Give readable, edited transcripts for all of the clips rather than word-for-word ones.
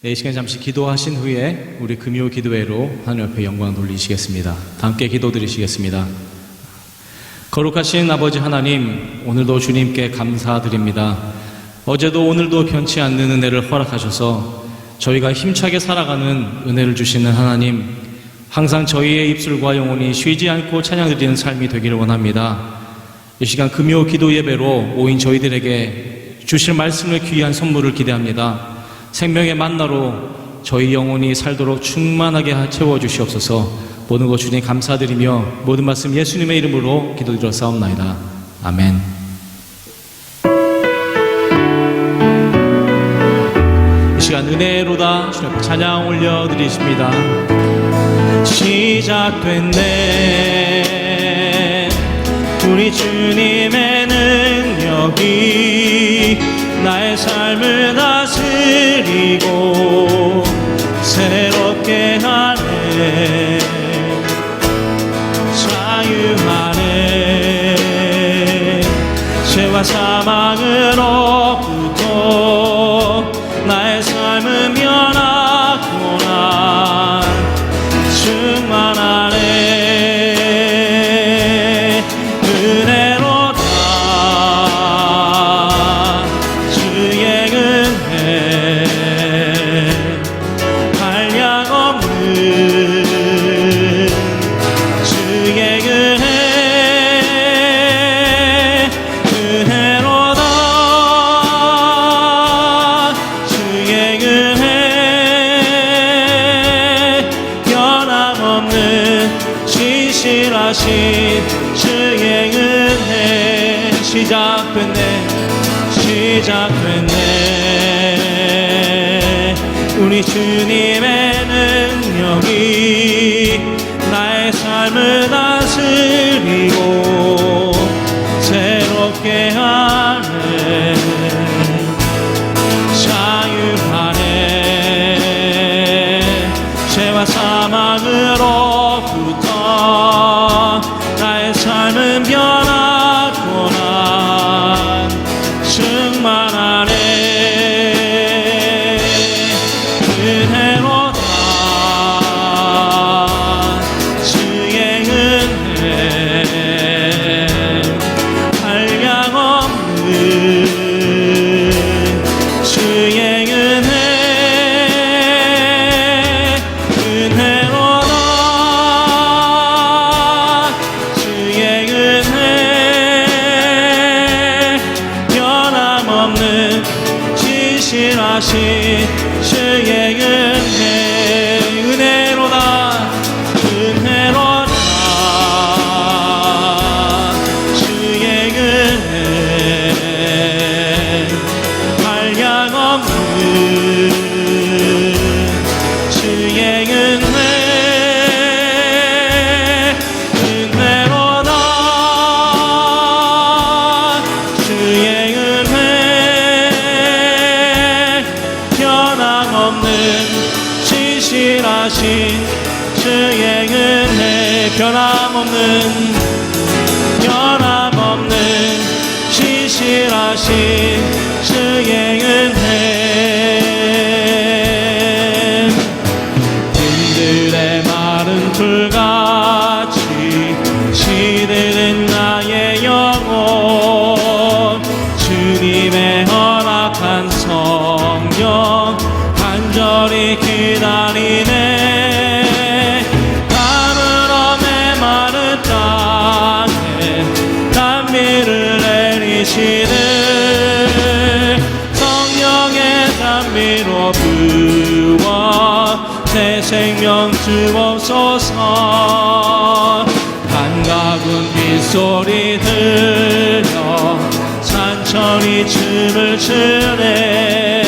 이 시간 잠시 기도하신 후에 우리 금요 기도회로 하나님 앞에 영광 돌리시겠습니다. 다 함께 기도드리시겠습니다. 거룩하신 아버지 하나님, 오늘도 주님께 감사드립니다. 어제도 오늘도 변치 않는 은혜를 허락하셔서 저희가 힘차게 살아가는 은혜를 주시는 하나님, 항상 저희의 입술과 영혼이 쉬지 않고 찬양드리는 삶이 되기를 원합니다. 이 시간 금요 기도 예배로 모인 저희들에게 주실 말씀을 귀한 선물을 기대합니다. 생명의 만나로 저희 영혼이 살도록 충만하게 채워주시옵소서. 모든 것 주님 감사드리며 모든 말씀 예수님의 이름으로 기도드려 싸움나이다. 아멘. 이 시간 은혜로다 주님 앞에 찬양 올려드리십니다. 시작됐네 우리 주님의 능력이 나의 삶을 다스리고 새롭게 하네. 자유하네. 죄와 사망으로부터 나의 삶은 변하구나. 충만하네. 은혜로다 주의 은혜 한량없는 주의 은혜 은혜로다 주의 은혜 변함없는 진실하신 주의 은혜 시작됐네 우리 주님의 능력이 나의 삶을 다스리고 새롭게 하네. 자유하네. 죄와 사망으로부터 나의 삶은 변하구나. 충만하네. 은혜로다 주의 은혜 한량없는 주의 은혜 은혜로다 주의 은혜 변함없는 진실하신 주의 은혜 은혜로다 은혜로다 주의 은혜 한량없는 주의 은혜 은혜로다 주의 은혜 변함없는 진실하신 주의 은혜 변함없는 진실하신 주의 은혜 빈들의 마른 풀같이 시들은 나의 영혼 주님의 허락한 성령 간절히 기다리네. 가물어 메마른 땅에 단비를 내리시는 성령의 단비로 부어 내 생명 주옵소서. 반가운 빗소리 들려 산천이 춤을 추네.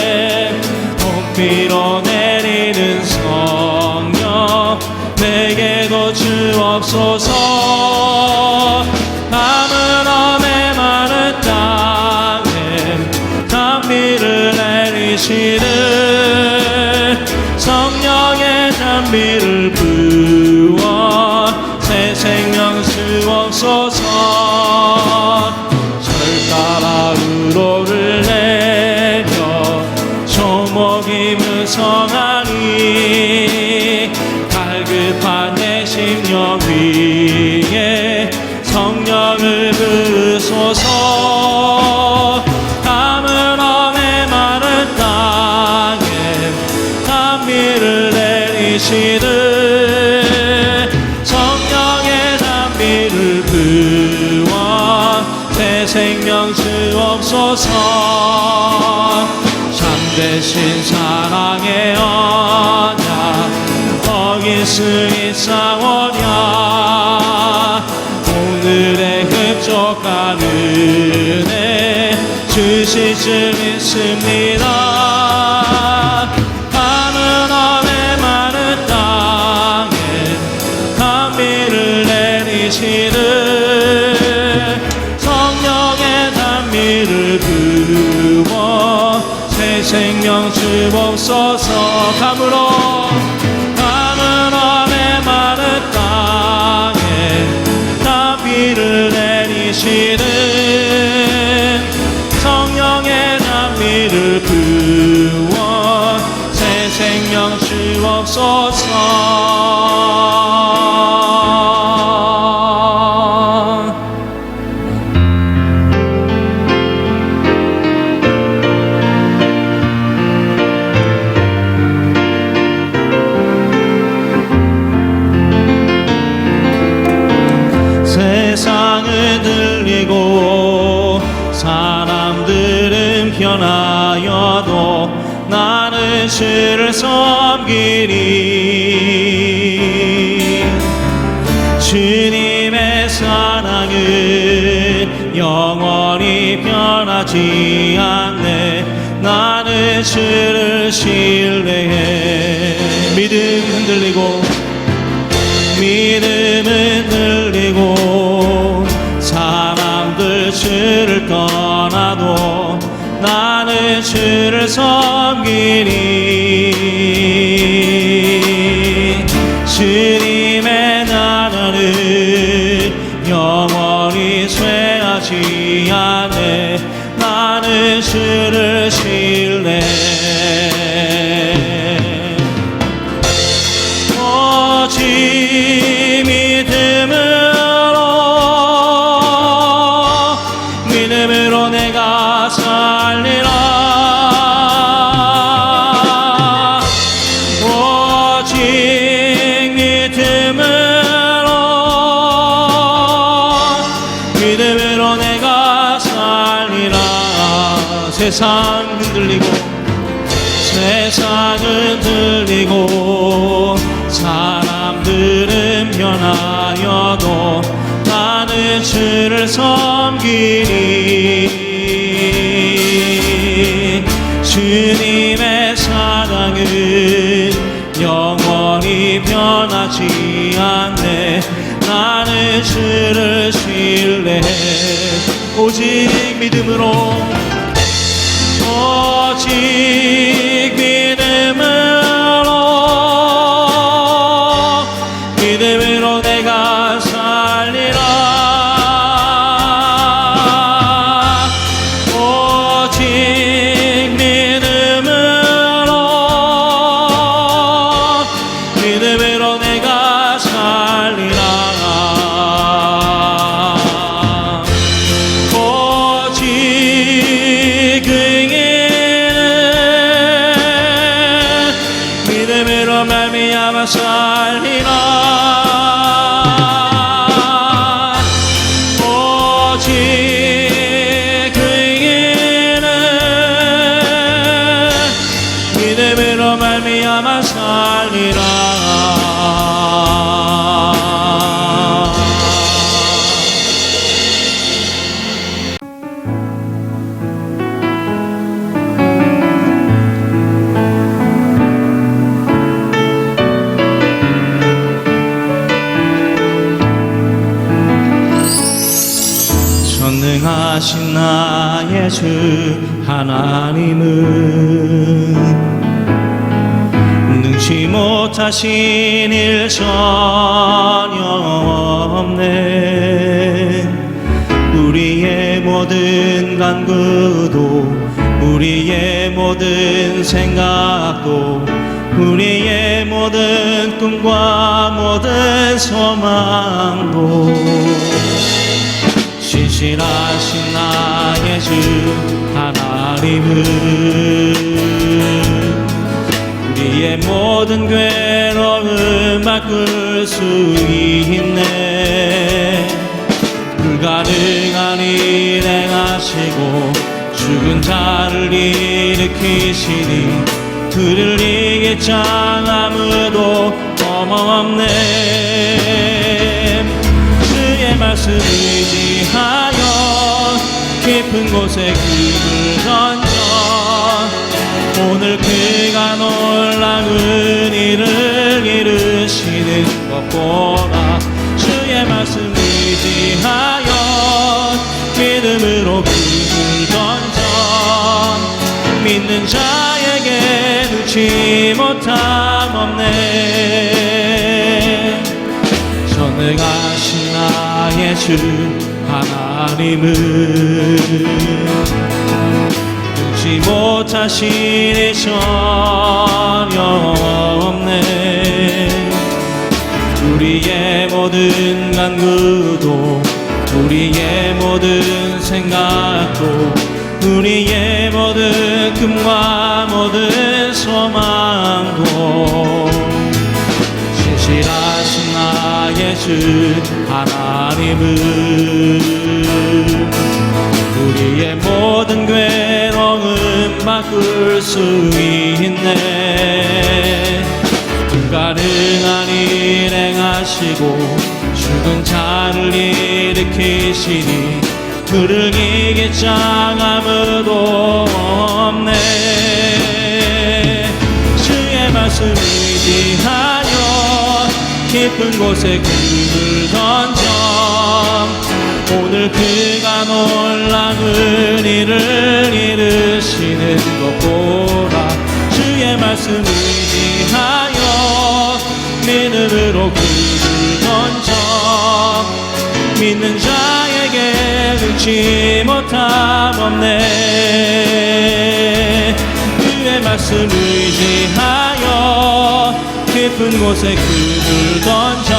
비로 내리는 성령 내게도 주옵소서. 가물어 메마른 땅에 단비를 내리시는 성령의 단비를 부어 새 생명 주옵소서. 철가라 우로를 내려 조목이 무성한 내리시는 성령의 단비를 부어 새 생명 주옵소서. 참되신 사랑의 언약 어길 수 있사오냐. 오늘의 흡족한 은혜 주실 줄 믿습니다. 가난함의 마른 땅에 단비를 내리시는 성령의 단비를 부어 새 생명 주옵소서. 감으로 가난함의 마른 땅에 단비를 내리시는 성령의 단비를 부어 새 생명 주옵소서. 세상은 들리고 사람들은 변하여도 나는 주를 섬기리. 주님의 사랑은 영원히 변하지 않네. 나는 주를 신뢰해. 믿음 흔들리고 믿음은 들리고 사람들 주를 떠나도 나는 주를 섬기리. 주님의 나라는 영원히 쇠하지 않네. 나는 주를 신뢰해. 오직 믿음으로 내가 살리라. 오직 믿음으로 내가 살리라. 세상 흔들리고 세상은 들리고 사람들은 변하여도 나는 주를 섬기리. 주님의 사랑은 영원히 변하지 않네. 나는 주를 신뢰해. 오직 믿음으로 오직 믿음으로 내가 살리라. 오직 믿음으로 내가 살리라. 오직 믿음으로 말미암아 살리라. 오직 믿음으로 말미암아 살리라. 전능하신 나의 주 하나님은 능치 못하신 일 전혀 없네. 우리의 모든 간구도 우리의 모든 생각도 우리의 모든 꿈과 모든 소망도 신실하신 나의 주 하나님은 우리의 모든 괴로움 영광을 바꿀 수 있네. 불가능한 일 행하시고 죽은 자를 일으키시니 그를 이길 자 아무도 없네. 주의 말씀 의지하여 깊은 곳에 길을 던져 오늘 그가 놀라운 일을 이루시는 것 보라. 주의 말씀 의지하여 믿음으로 길을 던져 믿는 자에게 눈치 못함 없네. 전능하신 나의 주 하나님은 눈치 못하신 일 전혀 없네. 우리의 모든 간구도 우리의 모든 생각도 우리의 모든 꿈과 모든 소망도 신실하신 나의 주 하나님은 우리의 모든 괴로움 바꿀 수 있네. 불가능한 일 행하시고 죽은 자를 일으키시니 그를 이길 자 아무도 없네. 주의 말씀 의지하여 깊은 곳에 길을 던져 오늘 그가 놀라운 일을 이루시는 것 보라. 주의 말씀 의지하여 믿음으로 길을 던져 믿는 자에게 눈치 못함 없네. 그의 말씀 의지하여 깊은 곳에 길을 던져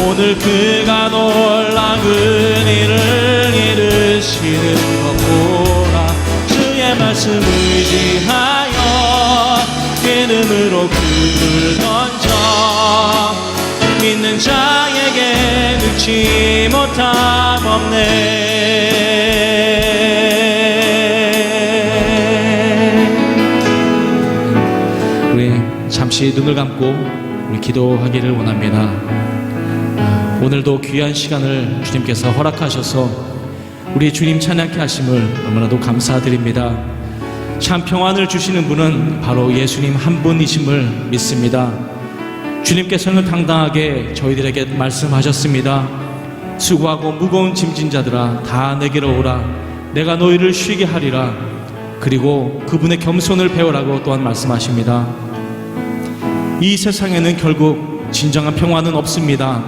오늘 그가 놀라운 일을 이루시는 것 보라. 주의 말씀 의지하여 믿음으로 길을 던져 믿는 자에게 눈치 못함 없네. 우리 잠시 눈을 감고 우리 기도하기를 원합니다. 오늘도 귀한 시간을 주님께서 허락하셔서 우리 주님 찬양케 하심을 너무나도 감사드립니다. 참 평안을 주시는 분은 바로 예수님 한 분이심을 믿습니다. 주님께서는 당당하게 저희들에게 말씀하셨습니다. 수고하고 무거운 짐진 자들아 다 내게로 오라. 내가 너희를 쉬게 하리라. 그리고 그분의 겸손을 배우라고 또한 말씀하십니다. 이 세상에는 결국 진정한 평화는 없습니다.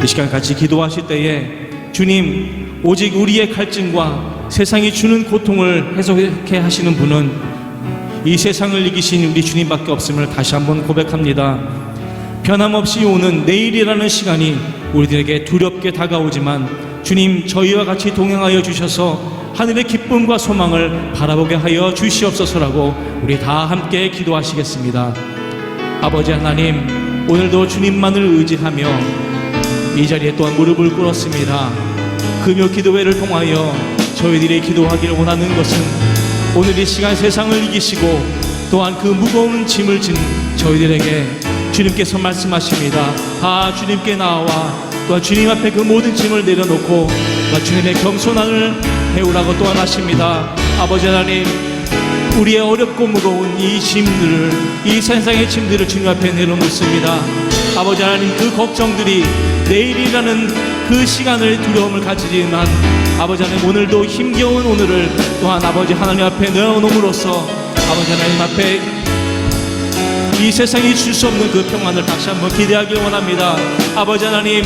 이 시간 같이 기도하실 때에 주님 오직 우리의 갈증과 세상이 주는 고통을 해소케 하시는 분은 이 세상을 이기신 우리 주님밖에 없음을 다시 한번 고백합니다. 변함없이 오는 내일이라는 시간이 우리들에게 두렵게 다가오지만 주님 저희와 같이 동행하여 주셔서 하늘의 기쁨과 소망을 바라보게 하여 주시옵소서라고 우리 다 함께 기도하시겠습니다. 아버지 하나님, 오늘도 주님만을 의지하며 이 자리에 또한 무릎을 꿇었습니다. 금요 기도회를 통하여 저희들이 기도하기를 원하는 것은 오늘 이 시간 세상을 이기시고 또한 그 무거운 짐을 진 저희들에게 주님께서 말씀하십니다. 다 주님께 나와 또한 주님 앞에 그 모든 짐을 내려놓고 주님의 겸손함을 배우라고 또한 하십니다. 아버지 하나님, 우리의 어렵고 무거운 이 짐들을, 이 세상의 짐들을 주님 앞에 내려놓습니다. 아버지 하나님, 그 걱정들이 내일이라는 그 시간을 두려움을 가지지만 아버지 하나님, 오늘도 힘겨운 오늘을 또한 아버지 하나님 앞에 내어놓음으로써 아버지 하나님 앞에 이 세상이 줄 수 없는 그 평안을 다시 한번 기대하길 원합니다. 아버지 하나님,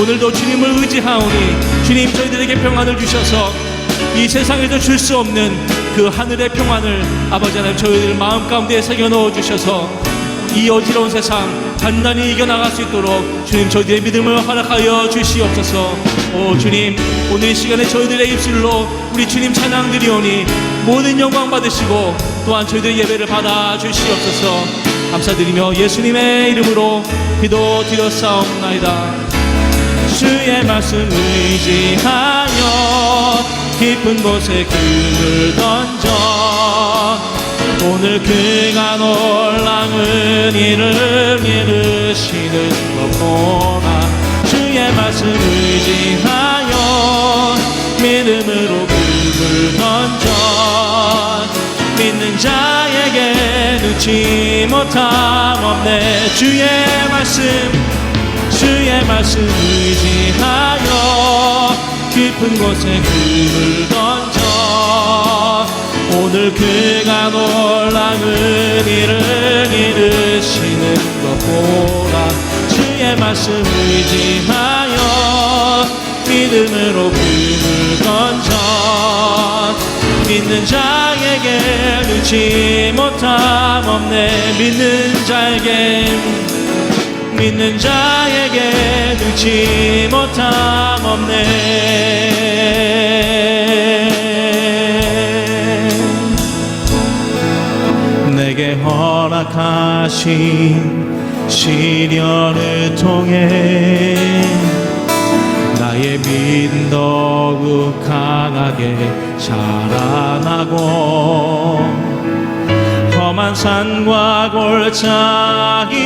오늘도 주님을 의지하오니 주님 저희들에게 평안을 주셔서 이 세상에도 줄 수 없는 그 하늘의 평안을 아버지 하나님 저희들 마음 가운데 새겨 넣어 주셔서 이 어지러운 세상 단단히 이겨나갈 수 있도록 주님 저희들의 믿음을 허락하여 주시옵소서. 오 주님, 오늘 이 시간에 저희들의 입술로 우리 주님 찬양 드리오니 모든 영광 받으시고 또한 저희들의 예배를 받아 주시옵소서. 감사드리며 예수님의 이름으로 기도드렸사옵나이다. 주의 말씀 의지하여 깊은 곳에 금을 던져 오늘 그가 놀라운 일을 이루시는 것 보라. 주의 말씀 의지하여 믿음으로 금을 던져 믿는 자에게 눈치 못함 없네. 주의 말씀 의지하여 깊은 곳에 금을 던져 오늘 그가 놀라운 일을 이루시는 것 보라. 주의 말씀 의지하여 믿음으로 금을 던져 믿는 자에게 눈치 못함 없네. 믿는 자에게 눈치 못함 없네. 내게 허락하신 시련을 통해 나의 믿음 더욱 강하게 자라나고 험한 산과 골짜기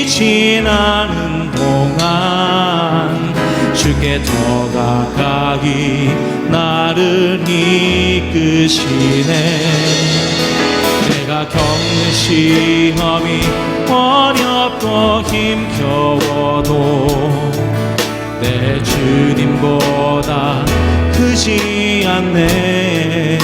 지나는 동안 주께 더 가까이 나를 이끄시네. 내가 겪는 시험이 어렵고 힘겨워도 내 주님보다 크지 않네.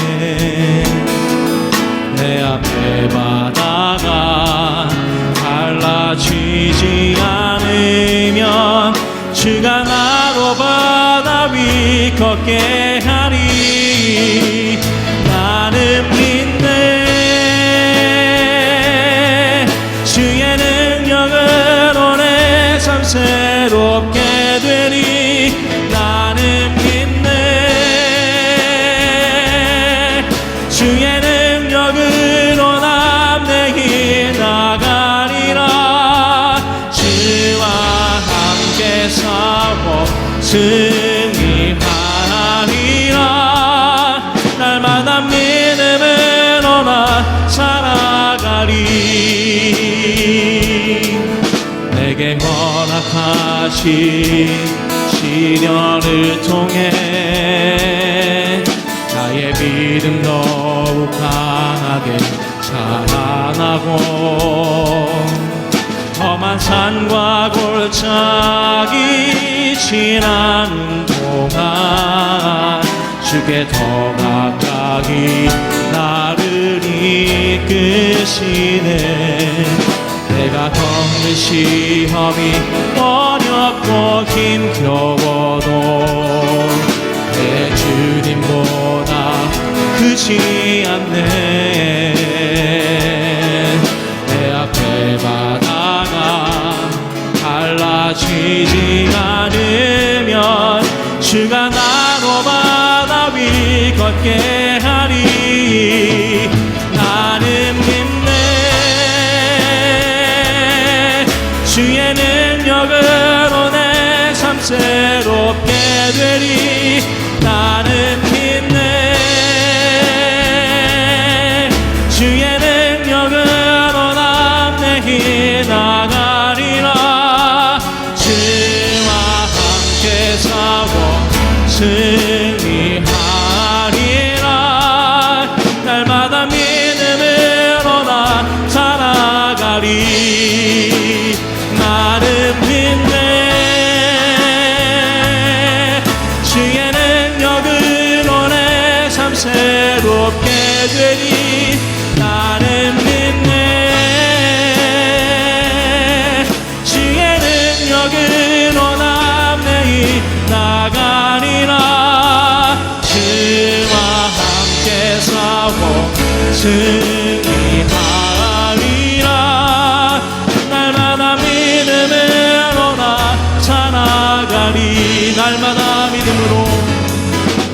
내 앞에 바다가 갈라지지 않으면 주가 나로 바다 위 걷게 하리. 나는 믿네. 주의 능력으로 내 삶 새롭게 되리. 나는 믿네. 주의 능력으로 남내히 나가리라. 주와 함께 싸워 승리하리라. 날마다 믿음으로 나 살아가리. 내게 허락하신 시련을 통해 나의 믿음 더욱 강하게 자라나고 험한 산과 골짜기 지나는 동안 주께 더 가까이 나를 이끄시네. 내가 겪는 시험이 어렵고 힘겨워도 내 주님보다 크지 않네. 내 앞에 바다가 갈라지지 않으면 주가 나로 바다 위 걷게 하리. 나는 믿네. 주의 능력으로 내 삶 새롭게 되리. 나는 믿네. 주의 능력으로 남내히 나가리라. 주와 함께 싸워 승리하리라. 날마다 믿음으로 나 살아가리. 나는 믿네. 주의 능력으로 내 삶 새롭게 되리. 나는 믿네. 주의 능력으로 남내히 나가리라. 주와 함께 싸워 승리하리라. 날마다 믿음으로 나 살아가리.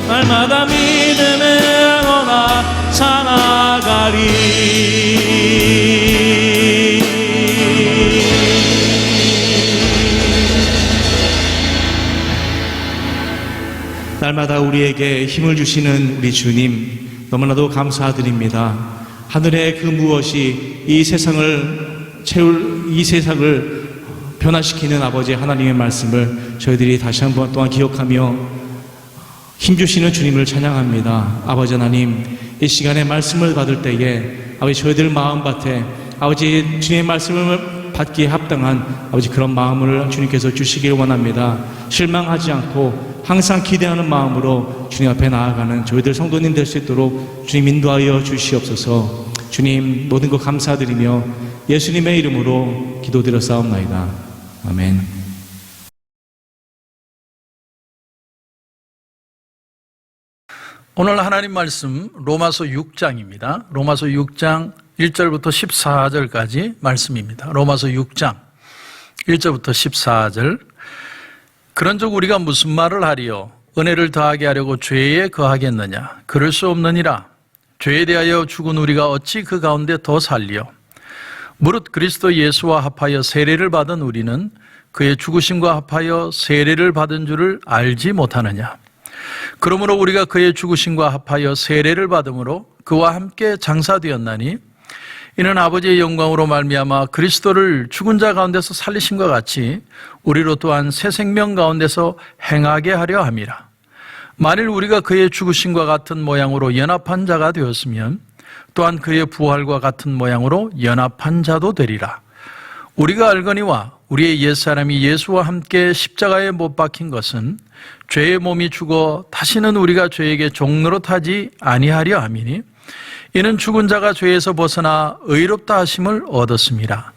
날마다 믿음으로 나 살아가리. 날마다 우리에게 힘을 주시는 우리 주님 너무나도 감사드립니다. 하늘의 그 무엇이 이 세상을 변화시키는 아버지 하나님의 말씀을 저희들이 다시 한번 또한 기억하며 힘주시는 주님을 찬양합니다. 아버지 하나님, 이 시간에 말씀을 받을 때에 아버지 저희들 마음밭에 아버지 주님의 말씀을 받기에 합당한 아버지 그런 마음을 주님께서 주시길 원합니다. 실망하지 않고 항상 기대하는 마음으로 주님 앞에 나아가는 저희들 성도님 될 수 있도록 주님 인도하여 주시옵소서. 주님 모든 것 감사드리며 예수님의 이름으로 기도드려 싸움나이다. 아멘. 오늘 하나님 말씀 로마서 6장입니다. 로마서 6장 1절부터 14절까지 말씀입니다. 로마서 6장 1절부터 14절. 그런즉 우리가 무슨 말을 하리요? 은혜를 더하게 하려고 죄에 거하겠느냐? 그럴 수 없느니라. 죄에 대하여 죽은 우리가 어찌 그 가운데 더 살리요? 무릇 그리스도 예수와 합하여 세례를 받은 우리는 그의 죽으심과 합하여 세례를 받은 줄을 알지 못하느냐? 그러므로 우리가 그의 죽으심과 합하여 세례를 받음으로 그와 함께 장사되었나니 이는 아버지의 영광으로 말미암아 그리스도를 죽은 자 가운데서 살리심과 같이 우리로 또한 새 생명 가운데서 행하게 하려 함이라. 만일 우리가 그의 죽으심과 같은 모양으로 연합한 자가 되었으면 또한 그의 부활과 같은 모양으로 연합한 자도 되리라. 우리가 알거니와 우리의 옛사람이 예수와 함께 십자가에 못 박힌 것은 죄의 몸이 죽어 다시는 우리가 죄에게 종노릇하지 아니하려 함이니 이는 죽은 자가 죄에서 벗어나 의롭다 하심을 얻었습니다.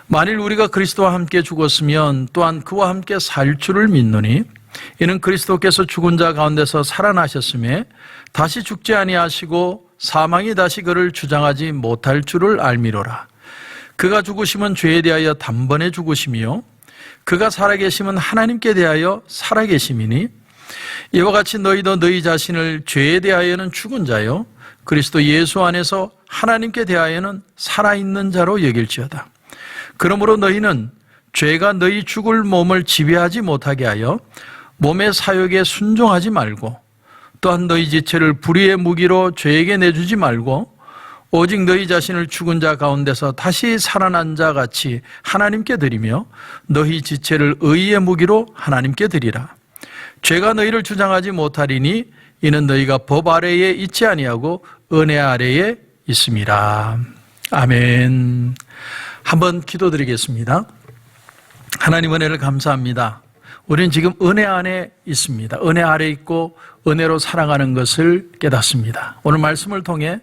만일 우리가 그리스도와 함께 죽었으면 또한 그와 함께 살 줄을 믿노니 이는 그리스도께서 죽은 자 가운데서 살아나셨음에 다시 죽지 아니하시고 사망이 다시 그를 주장하지 못할 줄을 알미로라. 그가 죽으심은 죄에 대하여 단번에 죽으심이요 그가 살아계심은 하나님께 대하여 살아계심이니 이와 같이 너희도 너희 자신을 죄에 대하여는 죽은 자요 그리스도 예수 안에서 하나님께 대하여는 살아있는 자로 여길지어다. 그러므로 너희는 죄가 너희 죽을 몸을 지배하지 못하게 하여 몸의 사욕에 순종하지 말고 또한 너희 지체를 불의의 무기로 죄에게 내주지 말고 오직 너희 자신을 죽은 자 가운데서 다시 살아난 자 같이 하나님께 드리며 너희 지체를 의의 무기로 하나님께 드리라. 죄가 너희를 주장하지 못하리니 이는 너희가 법 아래에 있지 아니하고 은혜 아래에 있음이라. 아멘. 한번 기도드리겠습니다. 하나님 은혜를 감사합니다. 우리는 지금 은혜 안에 있습니다. 은혜 아래 있고 은혜로 살아가는 것을 깨닫습니다. 오늘 말씀을 통해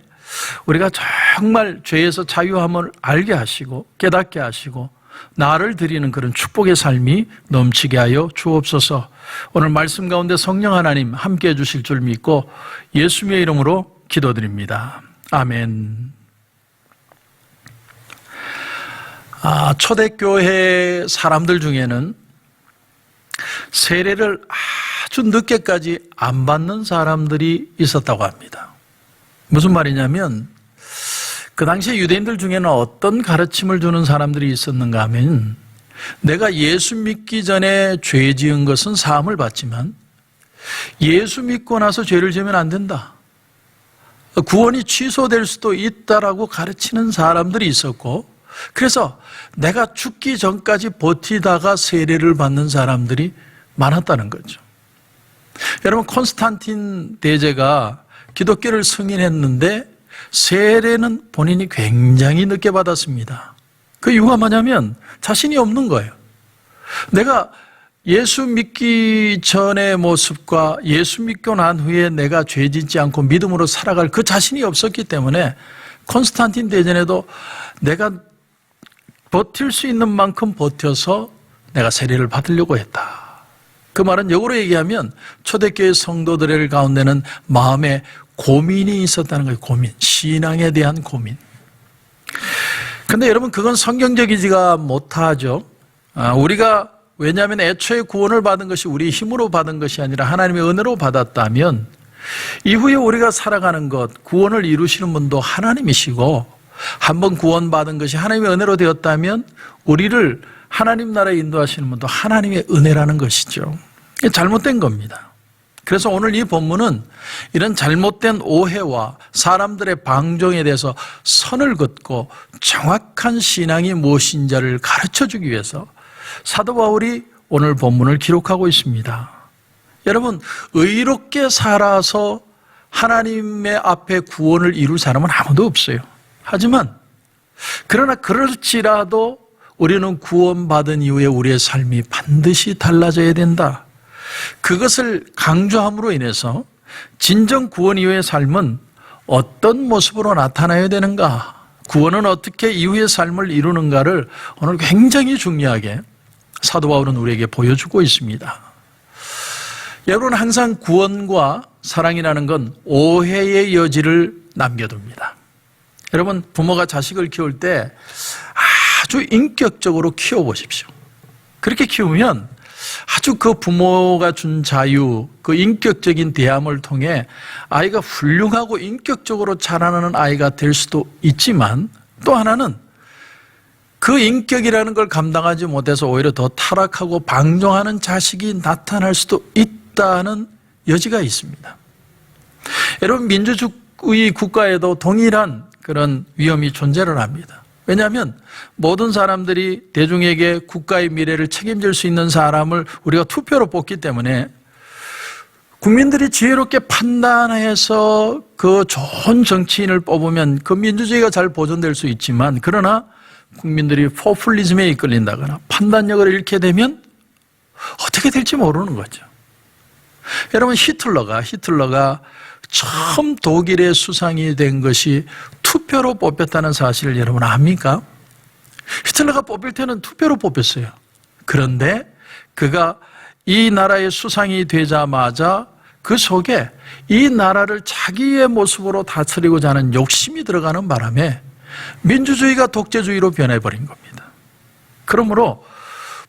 우리가 정말 죄에서 자유함을 알게 하시고 깨닫게 하시고 나를 드리는 그런 축복의 삶이 넘치게 하여 주옵소서. 오늘 말씀 가운데 성령 하나님 함께해 주실 줄 믿고 예수님의 이름으로 기도드립니다. 아멘. 초대교회 사람들 중에는 세례를 아주 늦게까지 안 받는 사람들이 있었다고 합니다. 무슨 말이냐면 그 당시에 유대인들 중에는 어떤 가르침을 주는 사람들이 있었는가 하면 내가 예수 믿기 전에 죄 지은 것은 사함을 받지만 예수 믿고 나서 죄를 지으면 안 된다. 구원이 취소될 수도 있다라고 가르치는 사람들이 있었고 그래서 내가 죽기 전까지 버티다가 세례를 받는 사람들이 많았다는 거죠. 여러분 콘스탄틴 대제가 기독교를 승인했는데 세례는 본인이 굉장히 늦게 받았습니다. 그 이유가 뭐냐면 자신이 없는 거예요. 내가 예수 믿기 전의 모습과 예수 믿고 난 후에 내가 죄 짓지 않고 믿음으로 살아갈 그 자신이 없었기 때문에 콘스탄틴 대전에도 내가 버틸 수 있는 만큼 버텨서 내가 세례를 받으려고 했다. 그 말은 역으로 얘기하면 초대교회 성도들 가운데는 마음에 고민이 있었다는 거예요. 고민, 신앙에 대한 고민. 근데 여러분 그건 성경적이지가 못하죠. 우리가 왜냐하면 애초에 구원을 받은 것이 우리 힘으로 받은 것이 아니라 하나님의 은혜로 받았다면 이후에 우리가 살아가는 것, 구원을 이루시는 분도 하나님이시고 한번 구원받은 것이 하나님의 은혜로 되었다면 우리를 하나님 나라에 인도하시는 분도 하나님의 은혜라는 것이죠. 이게 잘못된 겁니다. 그래서 오늘 이 본문은 이런 잘못된 오해와 사람들의 방종에 대해서 선을 긋고 정확한 신앙이 무엇인지를 가르쳐주기 위해서 사도 바울이 오늘 본문을 기록하고 있습니다. 여러분, 의롭게 살아서 하나님의 앞에 구원을 이룰 사람은 아무도 없어요. 하지만 그러나 그럴지라도 우리는 구원받은 이후에 우리의 삶이 반드시 달라져야 된다. 그것을 강조함으로 인해서 진정 구원 이후의 삶은 어떤 모습으로 나타나야 되는가, 구원은 어떻게 이후의 삶을 이루는가를 오늘 굉장히 중요하게 사도 바울은 우리에게 보여주고 있습니다. 여러분, 항상 구원과 사랑이라는 건 오해의 여지를 남겨둡니다. 여러분, 부모가 자식을 키울 때 아주 인격적으로 키워보십시오. 그렇게 키우면 아주 그 부모가 준 자유, 그 인격적인 대함을 통해 아이가 훌륭하고 인격적으로 자라나는 아이가 될 수도 있지만, 또 하나는 그 인격이라는 걸 감당하지 못해서 오히려 더 타락하고 방종하는 자식이 나타날 수도 있다는 여지가 있습니다. 여러분, 민주주의 국가에도 동일한 그런 위험이 존재를 합니다. 왜냐하면 모든 사람들이 대중에게 국가의 미래를 책임질 수 있는 사람을 우리가 투표로 뽑기 때문에 국민들이 지혜롭게 판단해서 그 좋은 정치인을 뽑으면 그 민주주의가 잘 보존될 수 있지만, 그러나 국민들이 포퓰리즘에 이끌린다거나 판단력을 잃게 되면 어떻게 될지 모르는 거죠. 여러분, 히틀러가 처음 독일의 수상이 된 것이 투표로 뽑혔다는 사실을 여러분 압니까? 히틀러가 뽑힐 때는 투표로 뽑혔어요. 그런데 그가 이 나라의 수상이 되자마자 그 속에 이 나라를 자기의 모습으로 다스리고자 하는 욕심이 들어가는 바람에 민주주의가 독재주의로 변해버린 겁니다. 그러므로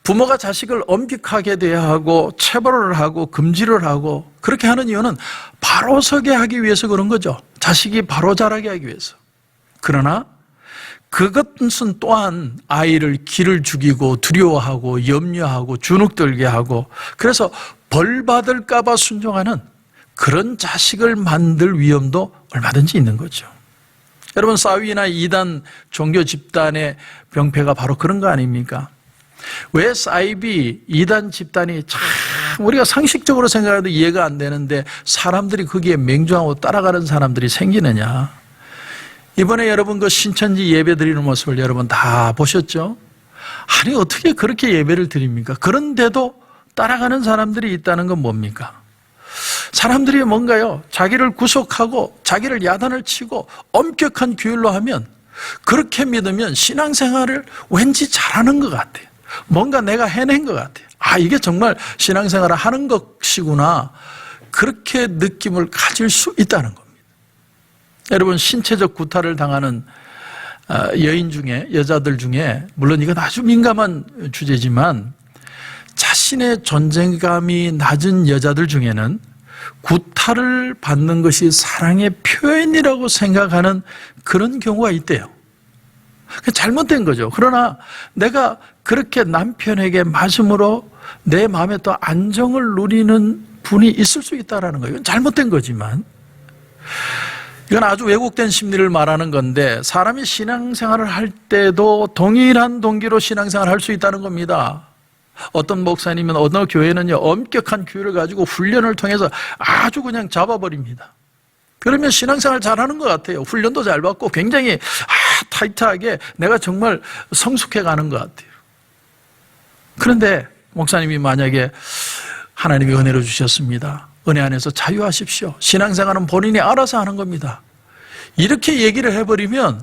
부모가 자식을 엄격하게 대하고 체벌을 하고 금지를 하고 그렇게 하는 이유는 바로 서게 하기 위해서 그런 거죠. 자식이 바로 자라게 하기 위해서. 그러나 그것은 또한 아이를 기를 죽이고 두려워하고 염려하고 주눅들게 하고, 그래서 벌 받을까 봐 순종하는 그런 자식을 만들 위험도 얼마든지 있는 거죠. 여러분, 사위나 이단 종교 집단의 병폐가 바로 그런 거 아닙니까? 왜 사이비 이단 집단이 참 우리가 상식적으로 생각해도 이해가 안 되는데 사람들이 거기에 맹종하고 따라가는 사람들이 생기느냐? 이번에 여러분 그 신천지 예배 드리는 모습을 여러분 다 보셨죠? 아니, 어떻게 그렇게 예배를 드립니까? 그런데도 따라가는 사람들이 있다는 건 뭡니까? 사람들이 뭔가요? 자기를 구속하고 자기를 야단을 치고 엄격한 규율로 하면, 그렇게 믿으면 신앙생활을 왠지 잘하는 것 같아요. 뭔가 내가 해낸 것 같아요. 이게 정말 신앙생활을 하는 것이구나, 그렇게 느낌을 가질 수 있다는 겁니다. 여러분, 신체적 구타를 당하는 여인 중에, 여자들 중에, 물론 이건 아주 민감한 주제지만 자신의 존재감이 낮은 여자들 중에는 구타를 받는 것이 사랑의 표현이라고 생각하는 그런 경우가 있대요. 잘못된 거죠. 그러나 내가 그렇게 남편에게 맞음으로 내 마음에 또 안정을 누리는 분이 있을 수 있다는 거예요. 이건 잘못된 거지만, 이건 아주 왜곡된 심리를 말하는 건데, 사람이 신앙생활을 할 때도 동일한 동기로 신앙생활을 할 수 있다는 겁니다. 어떤 목사님은 어느 교회는요, 엄격한 규율을 가지고 훈련을 통해서 아주 그냥 잡아버립니다. 그러면 신앙생활 잘하는 것 같아요. 훈련도 잘 받고 굉장히 타이트하게 내가 정말 성숙해 가는 것 같아요. 그런데 목사님이 만약에 하나님이 은혜를 주셨습니다. 은혜 안에서 자유하십시오. 신앙생활은 본인이 알아서 하는 겁니다. 이렇게 얘기를 해버리면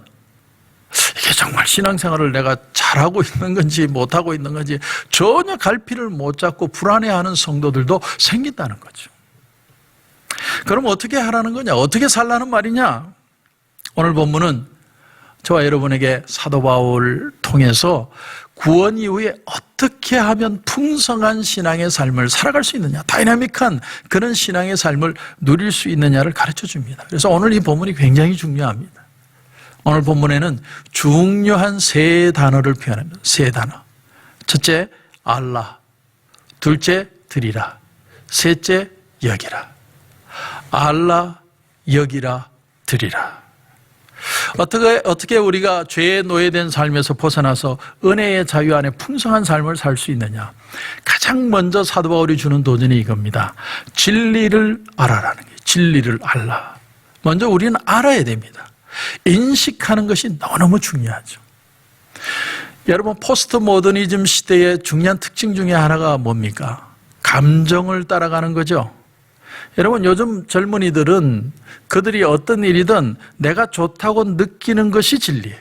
이게 정말 신앙생활을 내가 잘하고 있는 건지 못하고 있는 건지 전혀 갈피를 못 잡고 불안해하는 성도들도 생긴다는 거죠. 그럼 어떻게 하라는 거냐? 어떻게 살라는 말이냐? 오늘 본문은 저와 여러분에게 사도 바울을 통해서 구원 이후에 어떻게 하면 풍성한 신앙의 삶을 살아갈 수 있느냐, 다이나믹한 그런 신앙의 삶을 누릴 수 있느냐를 가르쳐 줍니다. 그래서 오늘 이 본문이 굉장히 중요합니다. 오늘 본문에는 중요한 세 단어를 표현합니다. 세 단어. 첫째, 알라. 둘째, 드리라. 셋째, 여기라. 알라 여기라 드리라. 어떻게 우리가 죄에 노예된 삶에서 벗어나서 은혜의 자유 안에 풍성한 삶을 살 수 있느냐? 가장 먼저 사도 바울이 주는 도전이 이겁니다. 진리를 알아라는 게, 진리를 알라. 먼저 우리는 알아야 됩니다. 인식하는 것이 너무너무 중요하죠. 여러분, 포스트 모더니즘 시대의 중요한 특징 중에 하나가 뭡니까? 감정을 따라가는 거죠. 여러분, 요즘 젊은이들은 그들이 어떤 일이든 내가 좋다고 느끼는 것이 진리예요.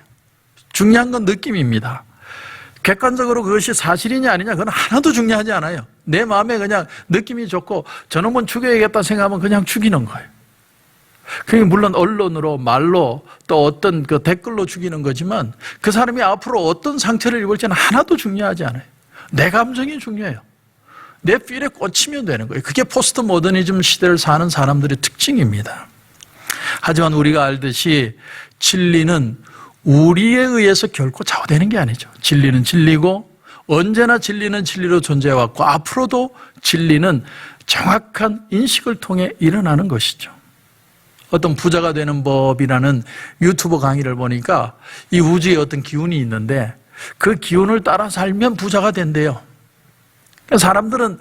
중요한 건 느낌입니다. 객관적으로 그것이 사실이냐 아니냐, 그건 하나도 중요하지 않아요. 내 마음에 그냥 느낌이 좋고 저놈은 죽여야겠다 생각하면 그냥 죽이는 거예요. 그게 물론 언론으로, 말로, 또 어떤 그 댓글로 죽이는 거지만 그 사람이 앞으로 어떤 상처를 입을지는 하나도 중요하지 않아요. 내 감정이 중요해요. 내 필에 꽂히면 되는 거예요. 그게 포스트 모더니즘 시대를 사는 사람들의 특징입니다. 하지만 우리가 알듯이 진리는 우리에 의해서 결코 좌우되는 게 아니죠. 진리는 진리고 언제나 진리는 진리로 존재해왔고 앞으로도 진리는 정확한 인식을 통해 일어나는 것이죠. 어떤 부자가 되는 법이라는 유튜브 강의를 보니까 이 우주에 어떤 기운이 있는데 그 기운을 따라 살면 부자가 된대요. 사람들은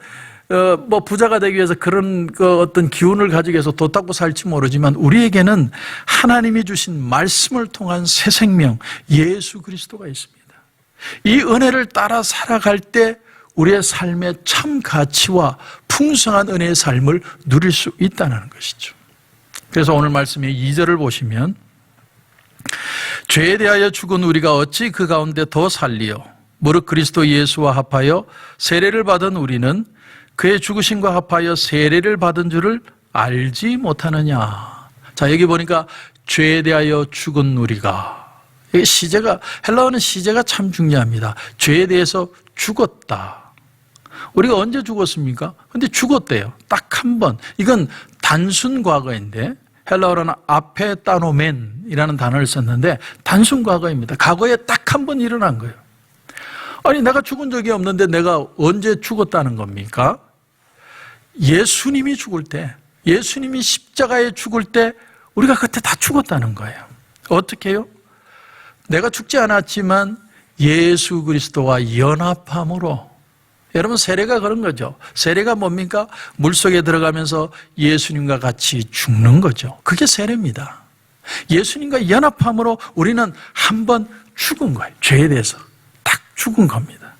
부자가 되기 위해서 그런 어떤 기운을 가지고 해서 도 닦고 살지 모르지만 우리에게는 하나님이 주신 말씀을 통한 새 생명 예수 그리스도가 있습니다. 이 은혜를 따라 살아갈 때 우리의 삶의 참 가치와 풍성한 은혜의 삶을 누릴 수 있다는 것이죠. 그래서 오늘 말씀의 2절을 보시면 죄에 대하여 죽은 우리가 어찌 그 가운데 더 살리요 무릇 그리스도 예수와 합하여 세례를 받은 우리는 그의 죽으심과 합하여 세례를 받은 줄을 알지 못하느냐. 자, 여기 보니까 죄에 대하여 죽은 우리가, 이게 시제가, 헬라어는 시제가 참 중요합니다. 죄에 대해서 죽었다. 우리가 언제 죽었습니까? 근데 죽었대요. 딱 한 번. 이건 단순 과거인데 헬라어로는 아페따노멘이라는 단어를 썼는데 단순 과거입니다. 과거에 딱 한 번 일어난 거예요. 아니, 내가 죽은 적이 없는데 내가 언제 죽었다는 겁니까? 예수님이 죽을 때, 예수님이 십자가에 죽을 때 우리가 그때 다 죽었다는 거예요. 어떻게 해요? 내가 죽지 않았지만 예수 그리스도와 연합함으로. 여러분, 세례가 그런 거죠. 세례가 뭡니까? 물속에 들어가면서 예수님과 같이 죽는 거죠. 그게 세례입니다. 예수님과 연합함으로 우리는 한 번 죽은 거예요. 죄에 대해서 딱 죽은 겁니다.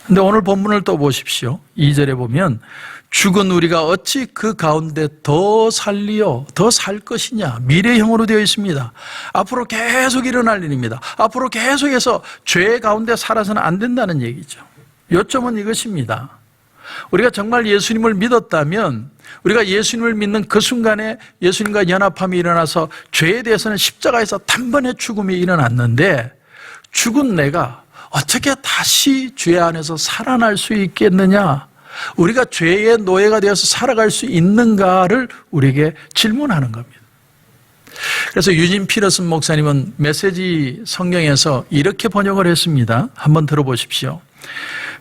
근데 오늘 본문을 또 보십시오. 2절에 보면 죽은 우리가 어찌 그 가운데 더 살리요, 더 살 것이냐. 미래형으로 되어 있습니다. 앞으로 계속 일어날 일입니다. 앞으로 계속해서 죄 가운데 살아서는 안 된다는 얘기죠. 요점은 이것입니다. 우리가 정말 예수님을 믿었다면 우리가 예수님을 믿는 그 순간에 예수님과 연합함이 일어나서 죄에 대해서는 십자가에서 단번에 죽음이 일어났는데 죽은 내가 어떻게 다시 죄 안에서 살아날 수 있겠느냐? 우리가 죄의 노예가 되어서 살아갈 수 있는가를 우리에게 질문하는 겁니다. 그래서 유진 피터슨 목사님은 메시지 성경에서 이렇게 번역을 했습니다. 한번 들어보십시오.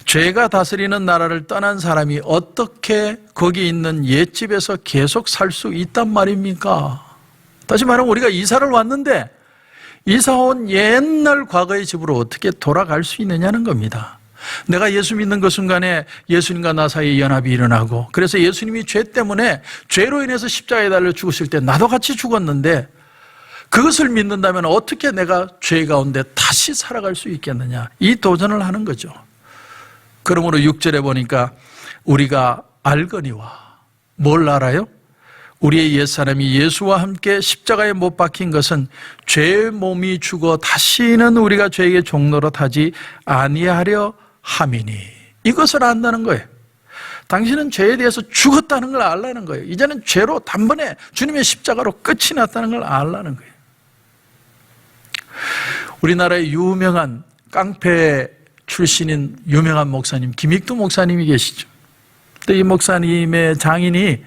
죄가 다스리는 나라를 떠난 사람이 어떻게 거기 있는 옛집에서 계속 살 수 있단 말입니까? 다시 말하면 우리가 이사를 왔는데 이사 온 옛날 과거의 집으로 어떻게 돌아갈 수 있느냐는 겁니다. 내가 예수 믿는 그 순간에 예수님과 나 사이에 연합이 일어나고 그래서 예수님이 죄 때문에 죄로 인해서 십자가에 달려 죽으실 때 나도 같이 죽었는데 그것을 믿는다면 어떻게 내가 죄 가운데 다시 살아갈 수 있겠느냐. 이 도전을 하는 거죠. 그러므로 6절에 보니까 우리가 알거니와 뭘 알아요? 우리의 옛사람이 예수와 함께 십자가에 못 박힌 것은 죄의 몸이 죽어 다시는 우리가 죄에게 종노릇하지 아니하려 함이니. 이것을 안다는 거예요. 당신은 죄에 대해서 죽었다는 걸 알라는 거예요. 이제는 죄로 단번에 주님의 십자가로 끝이 났다는 걸 알라는 거예요. 우리나라의 유명한 깡패 출신인 유명한 목사님 김익두 목사님이 계시죠. 근데 이 목사님의 장인이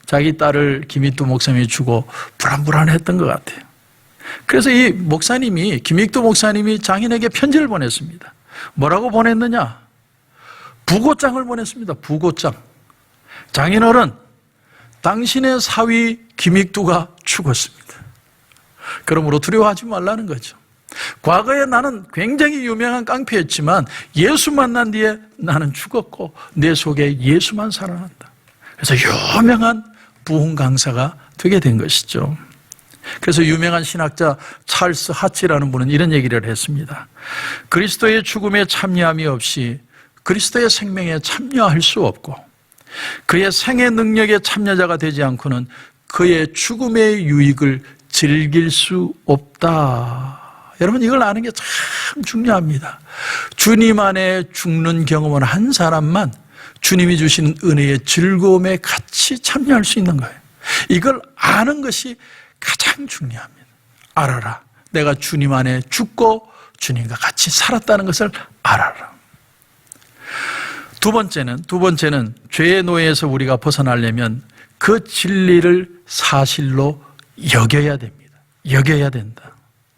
자기 딸을 김익두 목사님이 주고 불안불안했던 것 같아요. 그래서 이 목사님이 김익두 목사님이 장인에게 편지를 보냈습니다. 뭐라고 보냈느냐? 부고장을 보냈습니다. 부고장. 장인어른, 당신의 사위 김익두가 죽었습니다. 그러므로 두려워하지 말라는 거죠. 과거에 나는 굉장히 유명한 깡패였지만 예수 만난 뒤에 나는 죽었고 내 속에 예수만 살아난다. 그래서 유명한 부흥 강사가 되게 된 것이죠. 그래서 유명한 신학자 찰스 하치라는 분은 이런 얘기를 했습니다. 그리스도의 죽음에 참여함이 없이 그리스도의 생명에 참여할 수 없고 그의 생의 능력에 참여자가 되지 않고는 그의 죽음의 유익을 즐길 수 없다. 여러분 이걸 아는 게 참 중요합니다. 주님 안에 죽는 경험을 한 사람만 주님이 주시는 은혜의 즐거움에 같이 참여할 수 있는 거예요. 이걸 아는 것이 가장 중요합니다. 알아라. 내가 주님 안에 죽고 주님과 같이 살았다는 것을 알아라. 두 번째는 죄의 노예에서 우리가 벗어나려면 그 진리를 사실로 여겨야 됩니다. 여겨야 된다.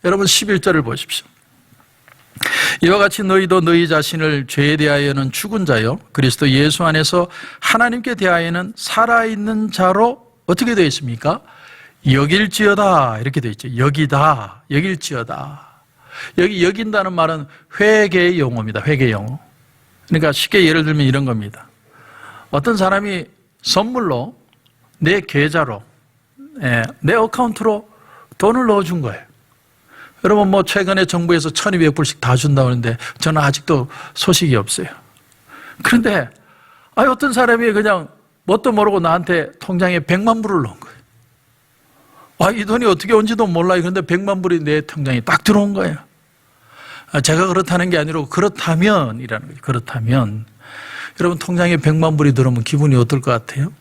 여러분 11절을 보십시오. 이와 같이 너희도 너희 자신을 죄에 대하여는 죽은 자요 그리스도 예수 안에서 하나님께 대하여는 살아있는 자로 어떻게 되어 있습니까? 여길지어다 이렇게 되어 있죠. 여기다, 여길지어다. 여기 여긴다는 말은 회개의 용어입니다. 회개 용어. 그러니까 쉽게 예를 들면 이런 겁니다. 어떤 사람이 선물로 내 계좌로 내 어카운트로 돈을 넣어준 거예요. 여러분 뭐 최근에 정부에서 1,200불씩 다 준다고 하는데 저는 아직도 소식이 없어요. 그런데 어떤 사람이 그냥 뭣도 모르고 나한테 통장에 100만 불을 넣은 거예요. 이 돈이 어떻게 온지도 몰라요. 그런데 100만 불이 내 통장에 딱 들어온 거예요. 제가 그렇다는 게 아니라 그렇다면이라는 거죠. 그렇다면 여러분 통장에 100만 불이 들어오면 기분이 어떨 것 같아요?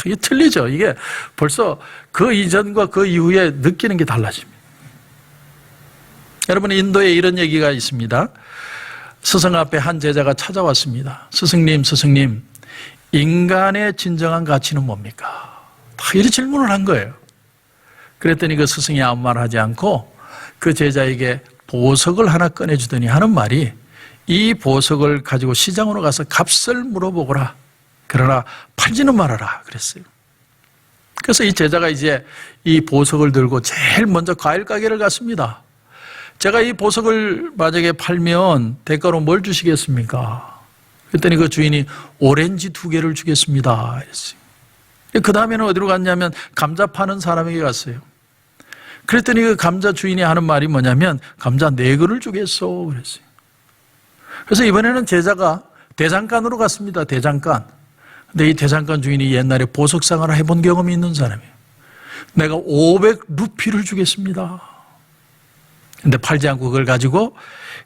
이게 틀리죠. 이게 벌써 그 이전과 그 이후에 느끼는 게 달라집니다. 여러분 인도에 이런 얘기가 있습니다. 스승 앞에 한 제자가 찾아왔습니다. 스승님 인간의 진정한 가치는 뭡니까? 이렇게 질문을 한 거예요. 그랬더니 그 스승이 아무 말 하지 않고 그 제자에게 보석을 하나 꺼내주더니 하는 말이 이 보석을 가지고 시장으로 가서 값을 물어보거라. 그러나 팔지는 말아라. 그랬어요. 그래서 이 제자가 이제 이 보석을 들고 제일 먼저 과일 가게를 갔습니다. 제가 이 보석을 만약에 팔면 대가로 뭘 주시겠습니까? 그랬더니 그 주인이 오렌지 2개를 주겠습니다. 이랬어요. 그 다음에는 어디로 갔냐면 감자 파는 사람에게 갔어요. 그랬더니 그 감자 주인이 하는 말이 뭐냐면 감자 4그릇을 주겠소. 그랬어요. 그래서 이번에는 제자가 대장간으로 갔습니다. 대장간. 근데 이 대장간 주인이 옛날에 보석상을 해본 경험이 있는 사람이에요. 내가 500루피를 주겠습니다. 근데 팔지 않고 그걸 가지고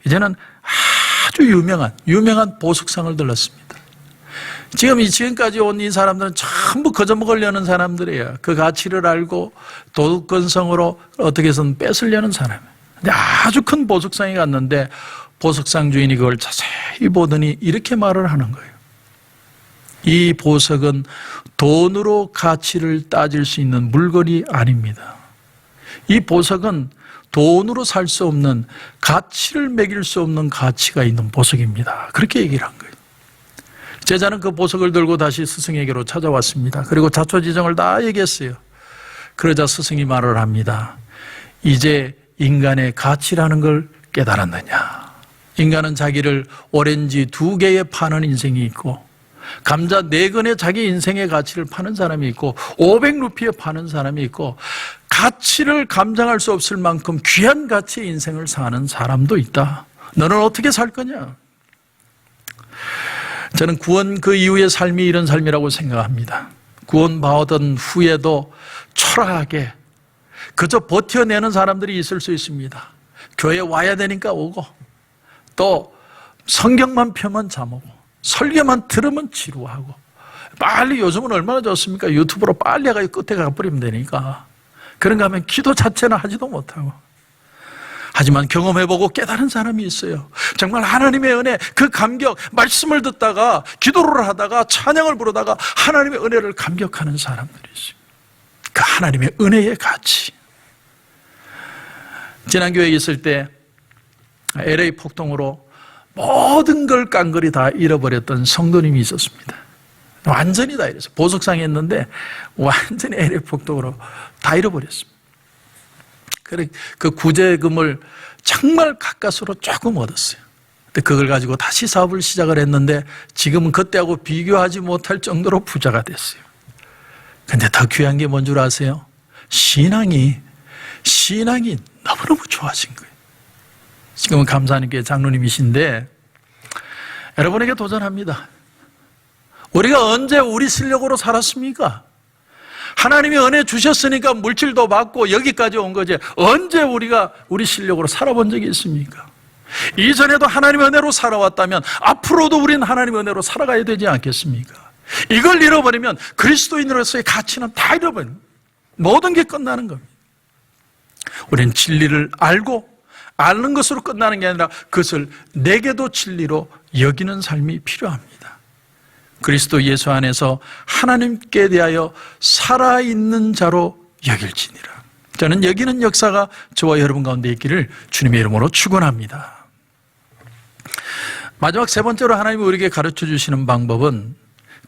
이제는 아주 유명한 보석상을 들렀습니다. 지금까지 온 이 사람들은 전부 거저먹으려는 사람들이에요. 그 가치를 알고 도덕건성으로 어떻게 해서는 뺏으려는 사람이에요. 근데 아주 큰 보석상이 갔는데 보석상 주인이 그걸 자세히 보더니 이렇게 말을 하는 거예요. 이 보석은 돈으로 가치를 따질 수 있는 물건이 아닙니다. 이 보석은 돈으로 살 수 없는, 가치를 매길 수 없는 가치가 있는 보석입니다. 그렇게 얘기를 한 거예요. 제자는 그 보석을 들고 다시 스승에게로 찾아왔습니다. 그리고 자초지정을 다 얘기했어요. 그러자 스승이 말을 합니다. 이제 인간의 가치라는 걸 깨달았느냐? 인간은 자기를 오렌지 2개에 파는 인생이 있고 감자 4근에 자기 인생의 가치를 파는 사람이 있고 500루피에 파는 사람이 있고 가치를 감당할 수 없을 만큼 귀한 가치의 인생을 사는 사람도 있다. 너는 어떻게 살 거냐? 저는 구원 그 이후의 삶이 이런 삶이라고 생각합니다. 구원받은 후에도 초라하게 그저 버텨내는 사람들이 있을 수 있습니다. 교회 와야 되니까 오고 또 성경만 펴면 잠 오고 설교만 들으면 지루하고 빨리 요즘은 얼마나 좋습니까? 유튜브로 빨리 가서 끝에 가버리면 되니까 그런가 하면 기도 자체는 하지도 못하고 하지만 경험해보고 깨달은 사람이 있어요. 정말 하나님의 은혜, 그 감격, 말씀을 듣다가 기도를 하다가 찬양을 부르다가 하나님의 은혜를 감격하는 사람들이 있어요. 그 하나님의 은혜의 가치. 지난 교회에 있을 때 LA 폭동으로 모든 걸 깡그리 다 잃어버렸던 성도님이 있었습니다. 완전히 다 잃었어요. 보석상했는데 완전히 LA 폭동으로 다 잃어버렸습니다. 그래 그 구제금을 정말 가까스로 조금 얻었어요. 근데 그걸 가지고 다시 사업을 시작을 했는데 지금은 그때하고 비교하지 못할 정도로 부자가 됐어요. 근데 더 귀한 게 뭔 줄 아세요? 신앙이 너무너무 좋아진 거예요. 지금은 감사하님께 장로님이신데 여러분에게 도전합니다. 우리가 언제 우리 실력으로 살았습니까? 하나님이 은혜 주셨으니까 물질도 받고 여기까지 온 거지. 언제 우리가 우리 실력으로 살아본 적이 있습니까? 이전에도 하나님의 은혜로 살아왔다면 앞으로도 우리는 하나님의 은혜로 살아가야 되지 않겠습니까? 이걸 잃어버리면 그리스도인으로서의 가치는 다 잃어버립니다. 모든 게 끝나는 겁니다. 우리는 진리를 알고 아는 것으로 끝나는 게 아니라 그것을 내게도 진리로 여기는 삶이 필요합니다. 그리스도 예수 안에서 하나님께 대하여 살아있는 자로 여길지니라. 저는 여기는 역사가 저와 여러분 가운데 있기를 주님의 이름으로 축원합니다. 마지막 세 번째로 하나님이 우리에게 가르쳐 주시는 방법은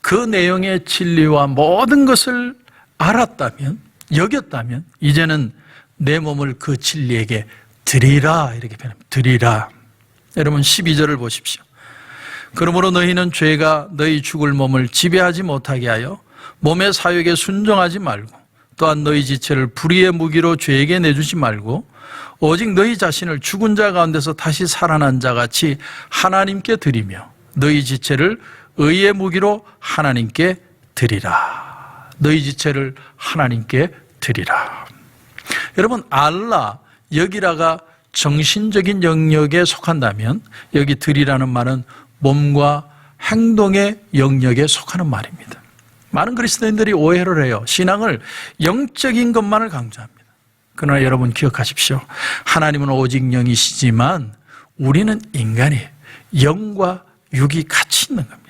그 내용의 진리와 모든 것을 알았다면, 여겼다면 이제는 내 몸을 그 진리에게 드리라, 이렇게 표현합니다. 드리라. 여러분 12절을 보십시오. 그러므로 너희는 죄가 너희 죽을 몸을 지배하지 못하게 하여 몸의 사욕에 순종하지 말고 또한 너희 지체를 불의의 무기로 죄에게 내주지 말고 오직 너희 자신을 죽은 자 가운데서 다시 살아난 자 같이 하나님께 드리며 너희 지체를 의의 무기로 하나님께 드리라. 너희 지체를 하나님께 드리라. 여러분 알라, 여기라가 정신적인 영역에 속한다면 여기 드리라는 말은 몸과 행동의 영역에 속하는 말입니다. 많은 그리스도인들이 오해를 해요. 신앙을 영적인 것만을 강조합니다. 그러나 여러분 기억하십시오. 하나님은 오직 영이시지만 우리는 인간이 영과 육이 같이 있는 겁니다.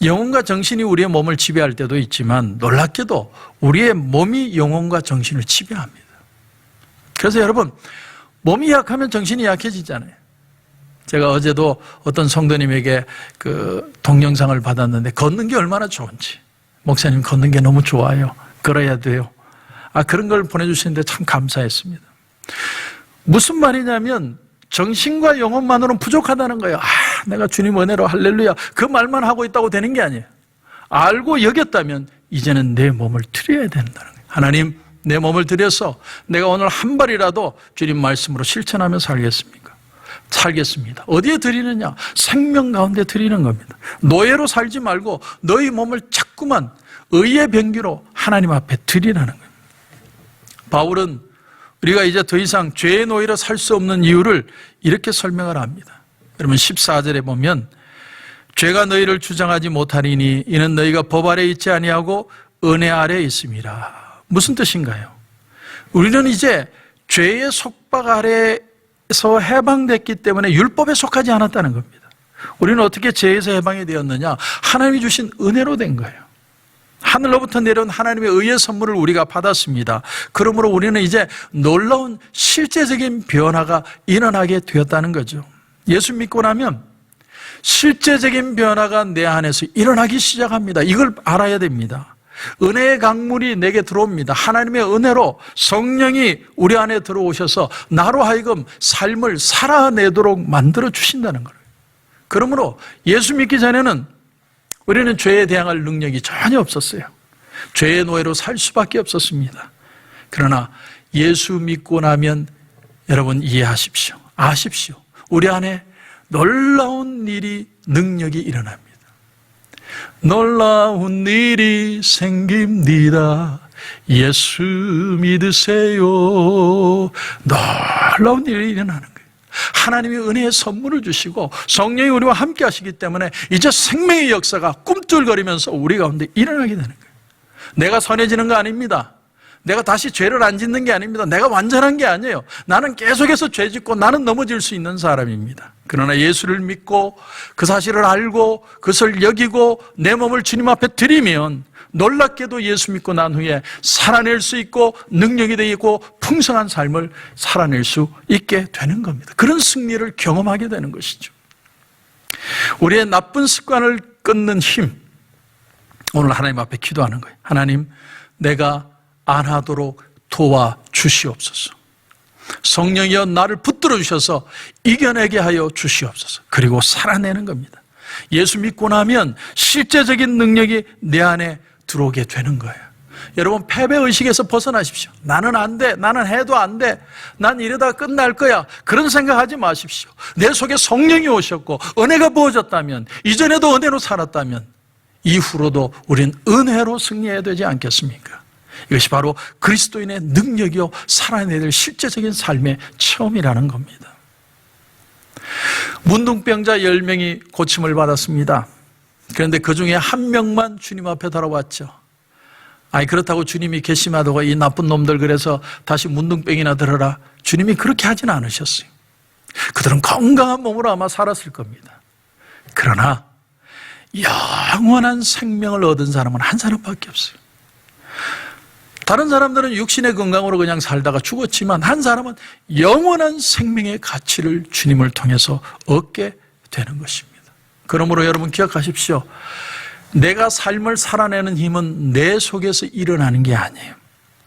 영혼과 정신이 우리의 몸을 지배할 때도 있지만 놀랍게도 우리의 몸이 영혼과 정신을 지배합니다. 그래서 여러분 몸이 약하면 정신이 약해지잖아요. 제가 어제도 어떤 성도님에게 그 동영상을 받았는데 걷는 게 얼마나 좋은지. 목사님 걷는 게 너무 좋아요. 걸어야 돼요. 그런 걸 보내주시는데 참 감사했습니다. 무슨 말이냐면 정신과 영혼만으로는 부족하다는 거예요. 내가 주님 은혜로 할렐루야 그 말만 하고 있다고 되는 게 아니에요. 알고 여겼다면 이제는 내 몸을 드려야 된다는 거예요. 하나님 내 몸을 드려서 내가 오늘 한 발이라도 주님 말씀으로 실천하며 살겠습니다. 어디에 드리느냐? 생명 가운데 드리는 겁니다. 노예로 살지 말고 너희 몸을 자꾸만 의의 병기로 하나님 앞에 드리라는 겁니다. 바울은 우리가 이제 더 이상 죄의 노예로 살 수 없는 이유를 이렇게 설명을 합니다. 여러분 14절에 보면 죄가 너희를 주장하지 못하리니 이는 너희가 법 아래 있지 아니하고 은혜 아래 있음이라. 무슨 뜻인가요? 우리는 이제 죄의 속박 아래에서 해방됐기 때문에 율법에 속하지 않았다는 겁니다. 우리는 어떻게 죄에서 해방이 되었느냐? 하나님이 주신 은혜로 된 거예요. 하늘로부터 내려온 하나님의 의의 선물을 우리가 받았습니다. 그러므로 우리는 이제 놀라운 실제적인 변화가 일어나게 되었다는 거죠. 예수 믿고 나면 실제적인 변화가 내 안에서 일어나기 시작합니다. 이걸 알아야 됩니다. 은혜의 강물이 내게 들어옵니다. 하나님의 은혜로 성령이 우리 안에 들어오셔서 나로 하여금 삶을 살아내도록 만들어 주신다는 거예요. 그러므로 예수 믿기 전에는 우리는 죄에 대항할 능력이 전혀 없었어요. 죄의 노예로 살 수밖에 없었습니다. 그러나 예수 믿고 나면 여러분 이해하십시오. 아십시오. 우리 안에 놀라운 일이 능력이 일어납니다. 놀라운 일이 생깁니다. 예수 믿으세요. 놀라운 일이 일어나는 거예요. 하나님이 은혜의 선물을 주시고 성령이 우리와 함께 하시기 때문에 이제 생명의 역사가 꿈틀거리면서 우리 가운데 일어나게 되는 거예요. 내가 선해지는 거 아닙니다. 내가 다시 죄를 안 짓는 게 아닙니다. 내가 완전한 게 아니에요. 나는 계속해서 죄 짓고 나는 넘어질 수 있는 사람입니다. 그러나 예수를 믿고 그 사실을 알고 그것을 여기고 내 몸을 주님 앞에 드리면 놀랍게도 예수 믿고 난 후에 살아낼 수 있고 능력이 되고 풍성한 삶을 살아낼 수 있게 되는 겁니다. 그런 승리를 경험하게 되는 것이죠. 우리의 나쁜 습관을 끊는 힘, 오늘 하나님 앞에 기도하는 거예요. 하나님, 내가 안 하도록 도와주시옵소서. 성령이여 나를 붙들어 주셔서 이겨내게 하여 주시옵소서. 그리고 살아내는 겁니다. 예수 믿고 나면 실제적인 능력이 내 안에 들어오게 되는 거예요. 여러분, 패배의식에서 벗어나십시오. 나는 안 돼, 나는 해도 안 돼, 난 이러다가 끝날 거야, 그런 생각하지 마십시오. 내 속에 성령이 오셨고 은혜가 부어졌다면, 이전에도 은혜로 살았다면 이후로도 우린 은혜로 승리해야 되지 않겠습니까? 이것이 바로 그리스도인의 능력이요 살아내야 될 실제적인 삶의 체험이라는 겁니다. 문둥병자 10명이 고침을 받았습니다. 그런데 그 중에 한 명만 주님 앞에 돌아왔죠. 아니, 그렇다고 주님이 괘씸하다고 이 나쁜 놈들 그래서 다시 문둥병이나 들어라, 주님이 그렇게 하진 않으셨어요. 그들은 건강한 몸으로 아마 살았을 겁니다. 그러나 영원한 생명을 얻은 사람은 한 사람밖에 없어요. 다른 사람들은 육신의 건강으로 그냥 살다가 죽었지만 한 사람은 영원한 생명의 가치를 주님을 통해서 얻게 되는 것입니다. 그러므로 여러분 기억하십시오. 내가 삶을 살아내는 힘은 내 속에서 일어나는 게 아니에요.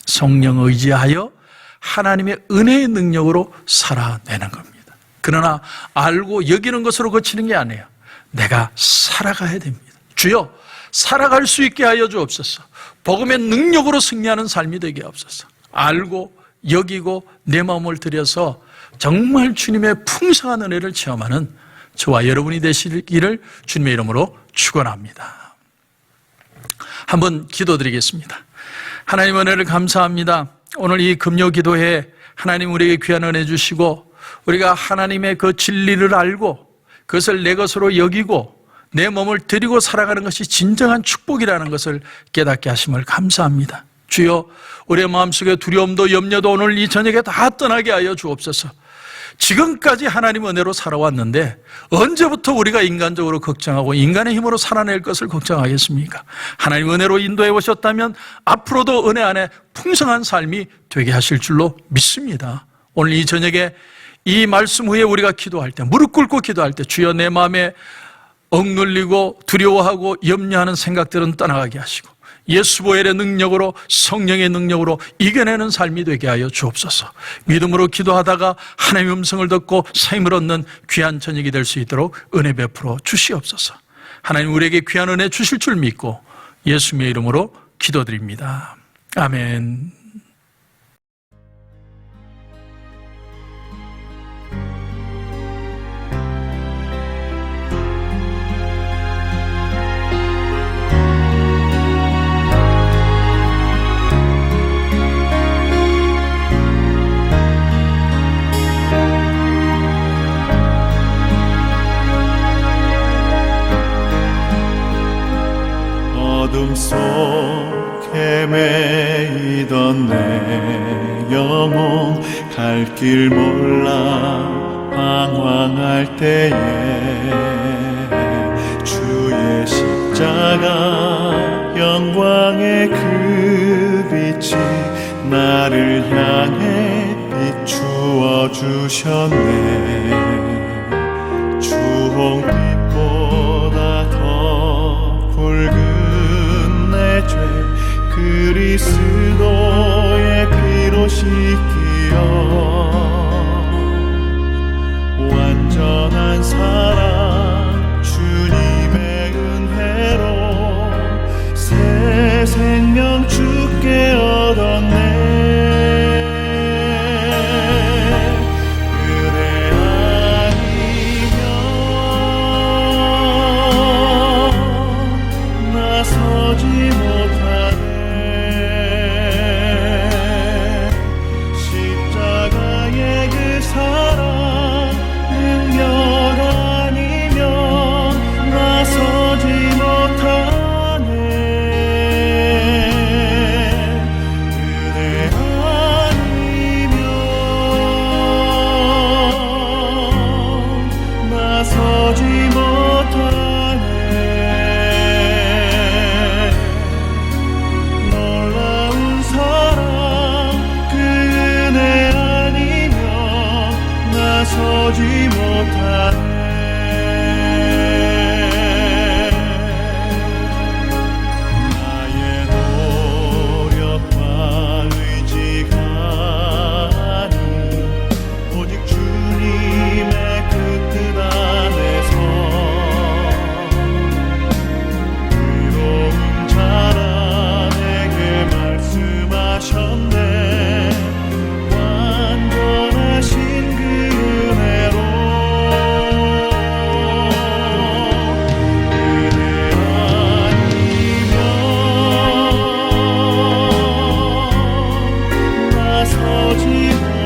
성령 의지하여 하나님의 은혜의 능력으로 살아내는 겁니다. 그러나 알고 여기는 것으로 그치는 게 아니에요. 내가 살아가야 됩니다. 주여, 살아갈 수 있게 하여 주옵소서. 복음의 능력으로 승리하는 삶이 되게 하옵소서. 알고 여기고 내 마음을 들여서 정말 주님의 풍성한 은혜를 체험하는 저와 여러분이 되시기를 주님의 이름으로 축원합니다. 한번 기도드리겠습니다. 하나님, 은혜를 감사합니다. 오늘 이 금요 기도회에 하나님 우리에게 귀한 은혜 주시고 우리가 하나님의 그 진리를 알고 그것을 내 것으로 여기고 내 몸을 드리고 살아가는 것이 진정한 축복이라는 것을 깨닫게 하심을 감사합니다. 주여, 우리의 마음속에 두려움도 염려도 오늘 이 저녁에 다 떠나게 하여 주옵소서. 지금까지 하나님 은혜로 살아왔는데 언제부터 우리가 인간적으로 걱정하고 인간의 힘으로 살아낼 것을 걱정하겠습니까? 하나님 은혜로 인도해 오셨다면 앞으로도 은혜 안에 풍성한 삶이 되게 하실 줄로 믿습니다. 오늘 이 저녁에 이 말씀 후에 우리가 기도할 때, 무릎 꿇고 기도할 때 주여, 내 마음에 억눌리고 두려워하고 염려하는 생각들은 떠나가게 하시고 예수 보혈의 능력으로, 성령의 능력으로 이겨내는 삶이 되게 하여 주옵소서. 믿음으로 기도하다가 하나님의 음성을 듣고 삶을 얻는 귀한 저녁이 될 수 있도록 은혜 베풀어 주시옵소서. 하나님 우리에게 귀한 은혜 주실 줄 믿고 예수님의 이름으로 기도드립니다. 아멘. 어둠 속 헤매이던 내 영혼 갈 길 몰라 방황할 때에 주의 십자가 영광의 그 빛이 나를 향해 비추어 주셨네. 주홍빛보다 더 붉은 죄 그리스도의 피로 씻기어 완전한 사랑 주님의 은혜로 새 생명 주께 얻었네. 아버지